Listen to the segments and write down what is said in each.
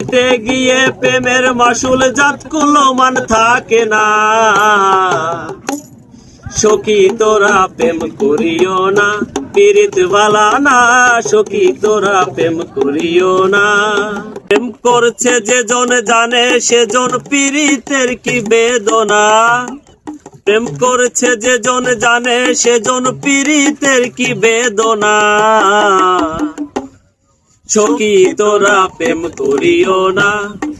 দিতে গিয়ে প্রেমের মাসুল জাত কুলমান থাকে না। সখী তোরা প্রেম করিও না, পীড়িত বালা না। সখী তোরা প্রেম করিও না। প্রেম করছে যে জন জানে সেজন পীড়িতের কি বেদনা। প্রেম করছে যে জন জানে সেজন পীড়িতের কি বেদনা। সখী তোরা প্রেম করিও না,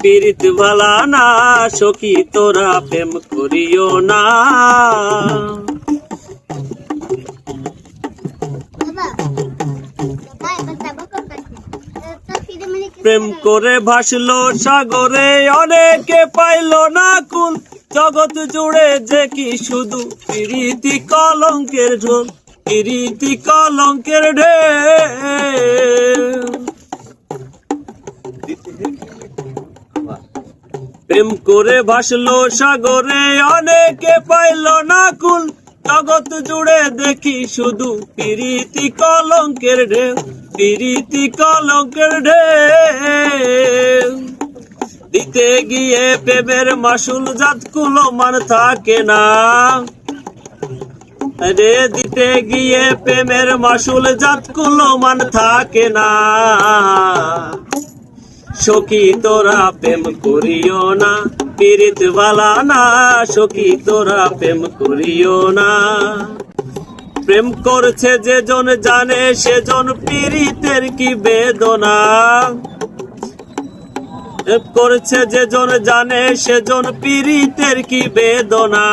পীড়িত বালা না। সখী তোরা প্রেম করিও না। প্রেম করে ভাসলো সাগরে, অনেকে পাইল না কুল। জগৎ জুড়ে যে কি শুধু পীড়িতি কলঙ্কের ঢোল, পীড়িতি কলঙ্কের ঢেউ। প্রেম করে ভাসলো সাগরে, অনেকে পাইল না কুল। জগৎ জুড়ে দেখি শুধু পীড়িতি কলঙ্কের ঢেউ, পীড়িতি কলঙ্কের ঢেউ। দিতে গিয়ে প্রেমের মাসুল জাত কুলমান থাকে না। রে দিতে গিয়ে প্রেমের মাসুল জাত কুলমান থাকে না। সখী তোরা প্রেম করিও না, পীড়িত বালা না। সখী তোরা প্রেম করিও না। প্রেম করছে যে জন জানে সেজন পীড়িতের কি বেদনা। প্রেম করছে যে জন জানে সেজন পীড়িতের কি বেদনা।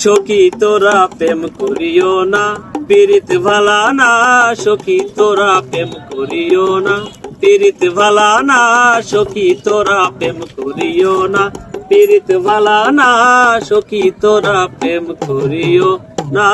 সখী তোরা প্রেম করিও না, পীড়িত ভালা না। সখী তোরা প্রেম করিও না, পীড়িত ভালা না। সখী তোরা প্রেম করিও না, পীড়িত ভালা না। সখী তোরা প্রেম করিও না।